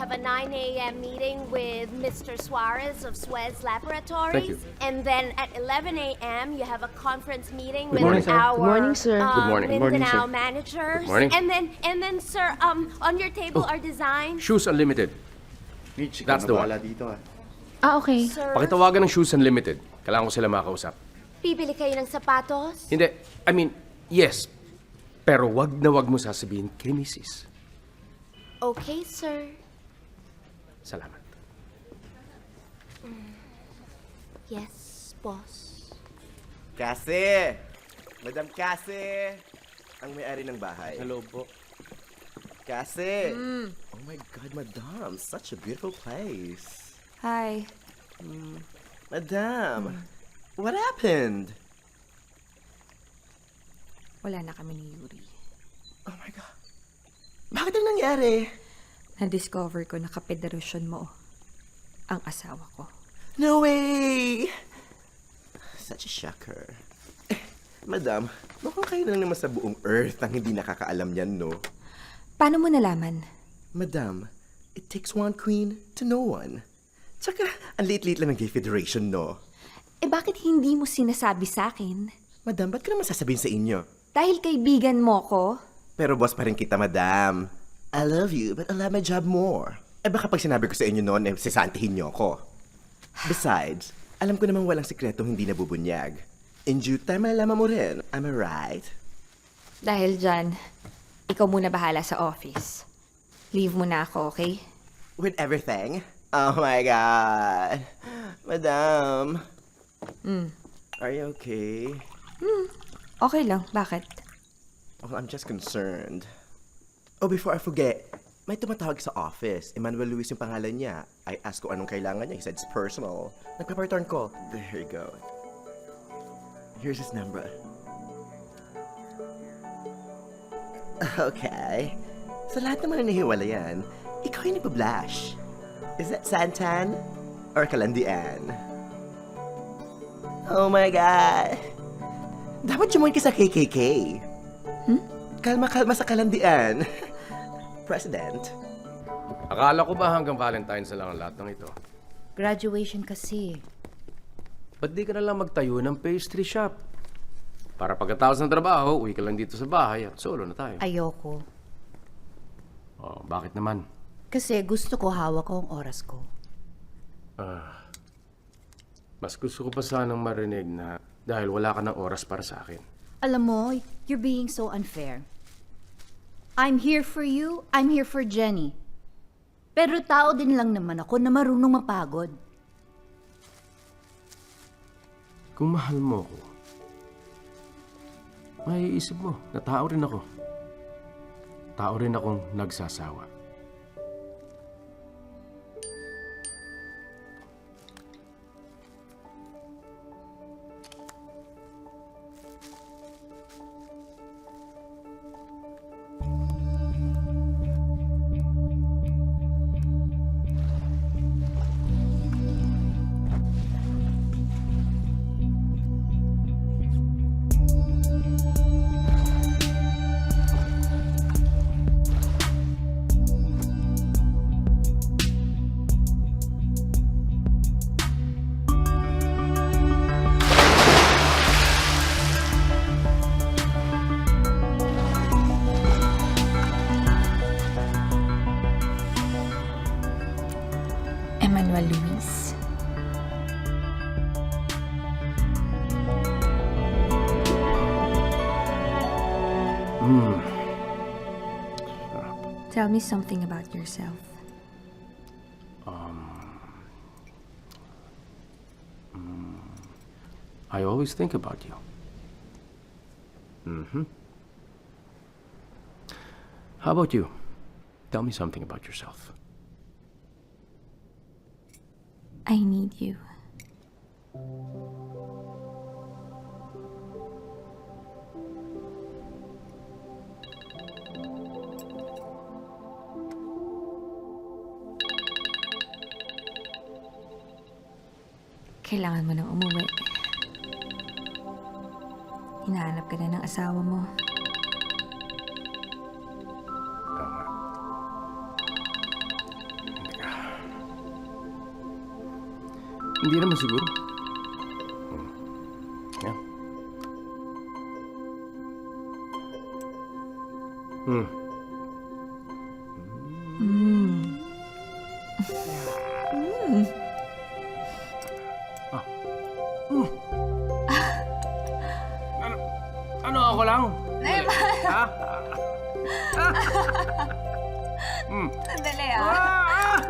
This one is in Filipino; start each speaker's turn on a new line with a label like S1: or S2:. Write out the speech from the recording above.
S1: have a 9 a.m. meeting with Mr. Suarez of Suez Laboratories.
S2: Thank you.
S1: And then at 11 a.m., you have a conference meeting with
S2: morning, sir.
S1: our
S3: Good morning, sir.
S2: Good morning. Good morning,
S1: Mindanao
S2: sir.
S1: managers.
S2: Good morning.
S1: And then, sir, on your table are designs.
S2: Shoes Unlimited.
S4: Mitch,
S2: That's the one.
S4: dito ah.
S3: Okay.
S1: Sir,
S2: Pakitawagan ng Shoes Unlimited. Kailangan ko sila makausap.
S1: bibili kayo ng sapatos?
S2: Hindi. I mean, yes. Pero wag na wag mo sasabihin kay Mrs.
S1: Okay, sir.
S2: Salamat.
S1: Yes, boss.
S4: Kasi! Madam Kasi! Ang may-ari ng bahay.
S2: Hello po.
S4: Kasi! Oh my God, Madam. Such a beautiful place.
S3: Hi.
S4: Madam, what happened?
S3: Wala na kami ni Yuri.
S4: Oh my God. Bakit ang nangyari?
S3: Na-discover ko na kapederasyon mo ang asawa ko.
S4: No way! Such a shocker. Madam, mukhang kayo lang naman sa buong Earth ang hindi nakakaalam yan, no?
S3: Paano mo nalaman?
S4: Madam, it takes one queen to know one. Tsaka, ang liit-liit lang ng gay federation, no?
S3: Eh bakit hindi mo sinasabi sa akin?
S4: Madam, ba't ko naman sasabihin sa inyo?
S3: Dahil kaibigan mo ko?
S4: Pero boss pa rin kita, madam. I love you, but I love my job more. Eh baka pag sinabi ko sa inyo noon, eh, sisantihin niyo ako. Besides, alam ko namang walang sikretong hindi nabubunyag. In due time, malalaman mo rin. Am I right?
S3: Dahil dyan, ikaw muna bahala sa office. Leave mo na ako, okay?
S4: With everything? Oh my God. Madam. Are you okay?
S3: Okay lang. Bakit?
S4: Oh, I'm just concerned. Oh, before I forget, may tumatawag sa office. Emmanuel Luis yung pangalan niya. I asked ko anong kailangan niya. He said it's personal. Nagpa-return call. There you go. Here's his number. Okay. Sa lahat ng mga nahiwalayan, ikaw yung nagpa-blush. Is that Santan or Kalandian? Oh my God! Dapat jumuin ka sa KKK. Kalma-kalma sa Kalandian. President.
S2: Akala ko ba hanggang Valentine's na lang ang lahat ng ito?
S5: Graduation kasi.
S2: Ba't di ka na lang magtayo ng pastry shop? Para pagkatapos ng trabaho, uwi ka lang dito sa bahay at solo na tayo.
S5: Ayoko.
S2: Oh, bakit naman?
S5: Kasi gusto ko hawak ko ang oras ko.
S2: Mas gusto ko pa sanang marinig na dahil wala ka ng oras para sa akin.
S5: Alam mo, you're being so unfair. I'm here for you, I'm here for Jenny. Pero tao din lang naman ako na marunong mapagod.
S2: Kung mahal mo ko, maiisip mo na tao rin ako. Tao rin akong nagsasawa.
S3: Emmanuel Luis. Tell me something about yourself.
S2: I always think about you. How about you? Tell me something about yourself.
S3: I need you. Kailangan mo nang umuwi. Hinahanap ka na ng asawa mo.
S2: Hindi naman siguro. Yan. Ano ako lang? Ha?
S3: Sandali ah.
S2: Ah!